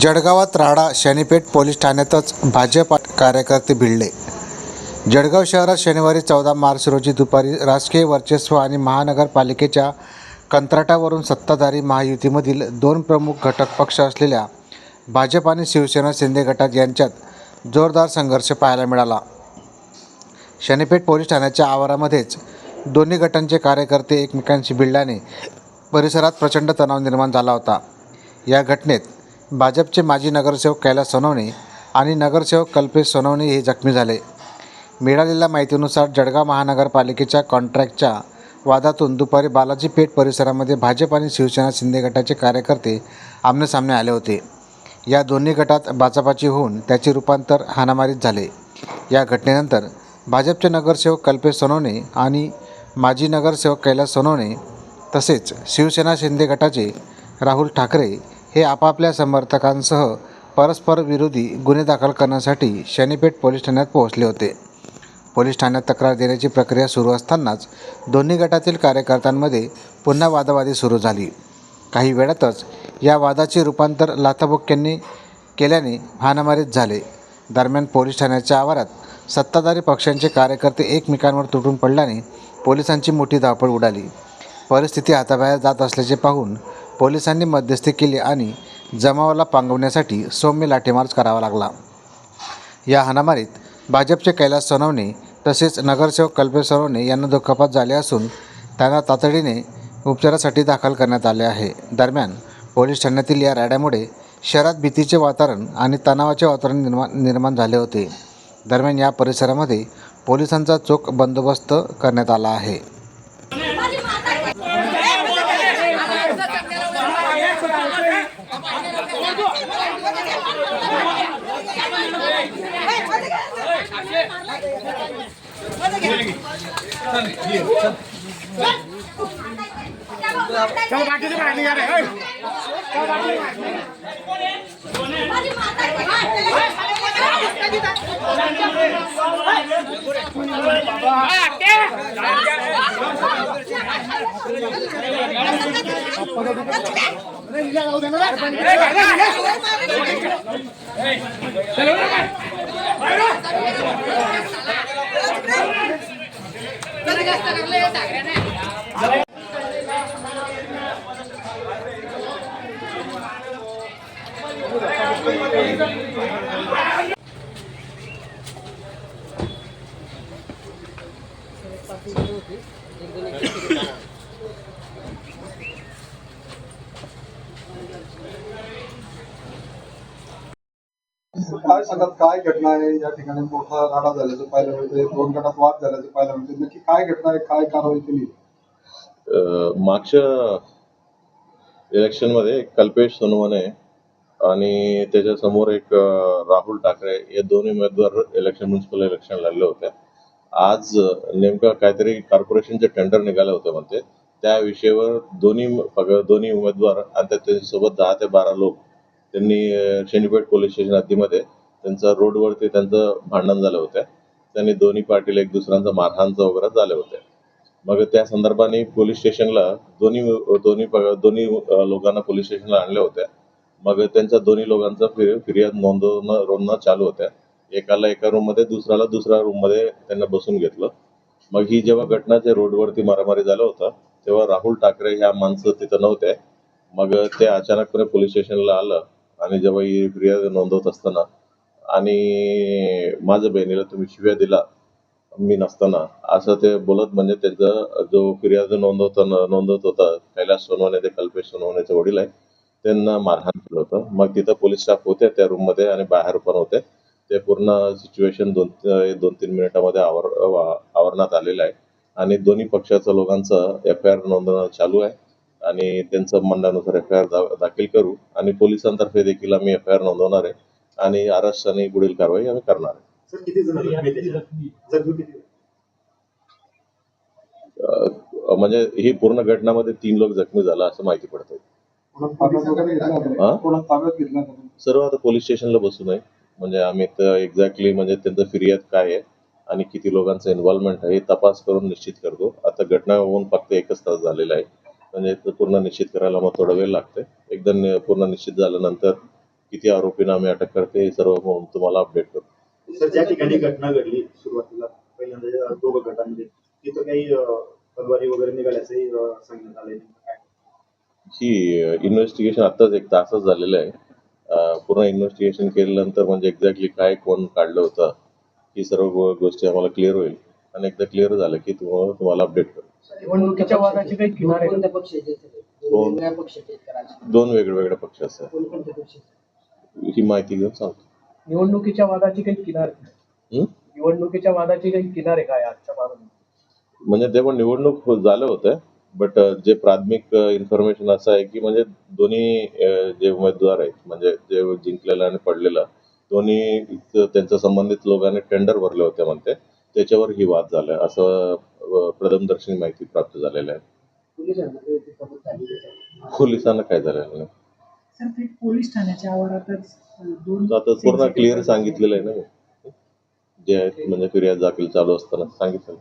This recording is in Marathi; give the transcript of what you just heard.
जळगावात राडा. शनीपेठ पोलीस ठाण्यातच भाजप कार्यकर्ते भिडले. जळगाव शहरात शनिवारी 14 मार्च रोजी दुपारी राजकीय वर्चस्व आणि महानगरपालिकेच्या कंत्राटावरून सत्ताधारी महायुतीमधील दोन प्रमुख घटक पक्ष असलेल्या भाजप आणि शिवसेना शिंदे गटात यांच्यात जोरदार संघर्ष पाहायला मिळाला. शनीपेठ पोलीस ठाण्याच्या आवारामध्येच दोन्ही गटांचे कार्यकर्ते एकमेकांशी भिडल्याने परिसरात प्रचंड तणाव निर्माण झाला होता. या घटनेत भाजपचे माजी नगरसेवक कैलास सोनवणे आणि नगरसेवक कल्पेश सोनवणे हे जखमी झाले. मिळालेल्या माहितीनुसार जळगाव महानगरपालिकेच्या कॉन्ट्रॅक्टच्या वादातून दुपारी बालाजी पेठ परिसरामध्ये भाजप आणि शिवसेना शिंदे गटाचे कार्यकर्ते आमनेसामने आले होते. या दोन्ही गटात बाचाबाची होऊन त्याचे रूपांतर हाणामारीत झाले. या घटनेनंतर भाजपचे नगरसेवक कल्पेश सोनवणे आणि माजी नगरसेवक कैलास सोनवणे तसेच शिवसेना शिंदे गटाचे राहुल ठाकरे हे आपापल्या समर्थकांसह परस्पर विरोधी गुन्हे दाखल करण्यासाठी शनीपेठ पोलीस ठाण्यात पोहोचले होते. पोलीस ठाण्यात तक्रार देण्याची प्रक्रिया सुरू असतानाच दोन्ही गटातील कार्यकर्त्यांमध्ये पुन्हा वादावादी सुरू झाली. काही वेळातच या वादाचे रूपांतर लाथाबुक्क्यांनी केल्याने हाणामारीत झाले. दरम्यान पोलीस ठाण्याच्या आवारात सत्ताधारी पक्षांचे कार्यकर्ते एकमेकांवर तुटून पडल्याने पोलिसांची मोठी धावपळ उडाली. परिस्थिती हाताबाहेर जात असल्याचे पाहून पोलिसांनी मध्यस्थी केली आणि जमावाला पांगवण्यासाठी सौम्य लाठीमार करावा लागला. या हाणामारीत भाजपचे कैलास सोनवणे तसेच नगरसेवक कल्पेश सोनवणे यांना दुखापत झाले असून त्यांना तातडीने उपचारासाठी दाखल करण्यात आले आहे. दरम्यान पोलीस ठाण्यातील या राड्यामुळे शहरात भीतीचे वातावरण आणि तणावाचे वातावरण निर्माण झाले होते. दरम्यान या परिसरामध्ये पोलिसांचा चोख बंदोबस्त करण्यात आला आहे. चलो बाकी से बाहर नहीं जा रहे काय सांगत काय घटना आहे या ठिकाणी मोठा राडा झाल्याचं पाहायला मिळतंय, दोन गटात वाद झाल्याचं पाहायला मिळतंय. नक्की काय घटना आहे, काय कारवाई केली? मागच्या इलेक्शन मध्ये कल्पेश सोनवणे आणि त्याच्या समोर एक राहुल ठाकरे हे दोन्ही उमेदवार म्युन्सिपल इलेक्शन लढले होते. आज नेमकं काहीतरी कॉर्पोरेशनचे टेंडर निघाले होते म्हणते, त्या विषयावर दोन्ही उमेदवार आणि त्याच्यासोबत 10 ते 12 लोक त्यांनी शनीपेठ पोलीस स्टेशन हद्दीमध्ये त्यांचं रोडवरती त्यांचं भांडण झालं होतं. त्यांनी दोन्ही पार्टीला एक दुसऱ्यांचा मारहाणचं वगैरे झाले होते. मग त्या संदर्भाने पोलीस स्टेशनला दोन्ही लोकांना पोलीस स्टेशनला आणले होते. मग त्यांच्या दोन्ही लोकांचा फिर्याद नोंदवणं चालू होत्या. एकाला एका रूम मध्ये, दुसऱ्याला दुसऱ्या रूम मध्ये त्यांना बसून घेतलं. मग ही जेव्हा घटनाच्या रोडवरती मारामारी झालं होतं तेव्हा राहुल ठाकरे ह्या माणसं तिथं नव्हते. मग ते अचानकपणे पोलीस स्टेशनला आलं आणि जेव्हा ही फिर्याद नोंदवत असताना आणि माझ्या बहिणीला तुम्ही शिव्या दिला मी नसताना असं ते बोलत, म्हणजे त्यांचा जो फिर्याद नोंदवत होता कैलास सोनवणे, ते कल्पेश सोनवणेचे वडील आहे, त्यांना मारहाण केलं होतं. मग तिथं पोलीस स्टाफ होते त्या रूम मध्ये आणि बाहेर पण होते. ते पूर्ण सिच्युएशन 2-3 मिनिटांमध्ये आवरण्यात आलेलं आहे आणि दोन्ही पक्षाच्या लोकांचं FIR नोंदवणं चालू आहे आणि त्यांचं म्हणण्यानुसार FIR दाखल करू आणि पोलिसांतर्फे देखील आम्ही FIR नोंदवणार आहे आणि अरेस्ट आणि पुढील कारवाई आम्ही करणार आहे. म्हणजे ही पूर्ण घटनामध्ये 3 लोक जखमी झाला असं माहिती पडतंय. सर्व आता पोलीस स्टेशनला बसून आहे. म्हणजे आम्ही एक्झॅक्टली म्हणजे त्यांचं फिर्याद काय आहे आणि किती लोकांचं इन्व्हॉल्वमेंट आहे हे तपास करून निश्चित करतो. आता घटना होऊन फक्त 1च तास झालेला आहे, म्हणजे ते पूर्ण निश्चित करायला मग थोडा वेळ लागते. एकदा पूर्ण निश्चित झाल्यानंतर किती आरोपींना आम्ही अटक करते हे सर्व तुम्हाला अपडेट करतो. सर, ज्या ठिकाणी घटना घडली सुरुवातीला पहिल्यांदा ज्या दोघं गटांमध्ये तिथं काही तलवारी वगैरे निघाल्याचंही सांगण्यात आलंय. काय ही इन्व्हेस्टिगेशन आत्ताच 1 तासच झालेलं आहे. पूर्ण इन्व्हेस्टिगेशन केल्यानंतर म्हणजे एक्झॅक्टली काय कोण काढलं होतं ही सर्व गोष्टी आम्हाला क्लिअर होईल आणि एकदा क्लिअर झालं की तुम्हाला अपडेट करू. निवडणुकीच्या वादाचे काही किनारे कोणत्या पक्षाचे दोन वेगळ्या पक्षाचे आहेत का राजकीय? 2 वेगवेगळे पक्ष असतात. कोणत्या पक्षाचे? ही माहिती घेऊन सांगतो. निवडणुकीच्या वादाचे काही किनारे हं? निवडणुकीच्या वादाचे काही किनारे काय आजच्या मानून म्हणजे तेव्हा निवडणूक झालं होतं, बट जे प्राथमिक इन्फॉर्मेशन असं आहे की म्हणजे दोन्ही जे उमेदवार आहेत म्हणजे जे जिंकलेला आणि पडलेला दोन्ही त्यांच्या संबंधित लोकांनी टेंडर भरले होते म्हणते, त्याच्यावर ही वाद झाला असं प्रथमदर्शनी माहिती प्राप्त झालेलं आहे. पोलिसांना काही खबर झाली का? पोलिसांना काय झालेलं नाही. सर ते पोलीस ठाण्याच्या आवारातच दोन आता पूर्ण क्लिअर सांगितलेलं आहे ना मी, जे आहेत म्हणजे फिर्याद दाखल चालू असताना सांगितलं.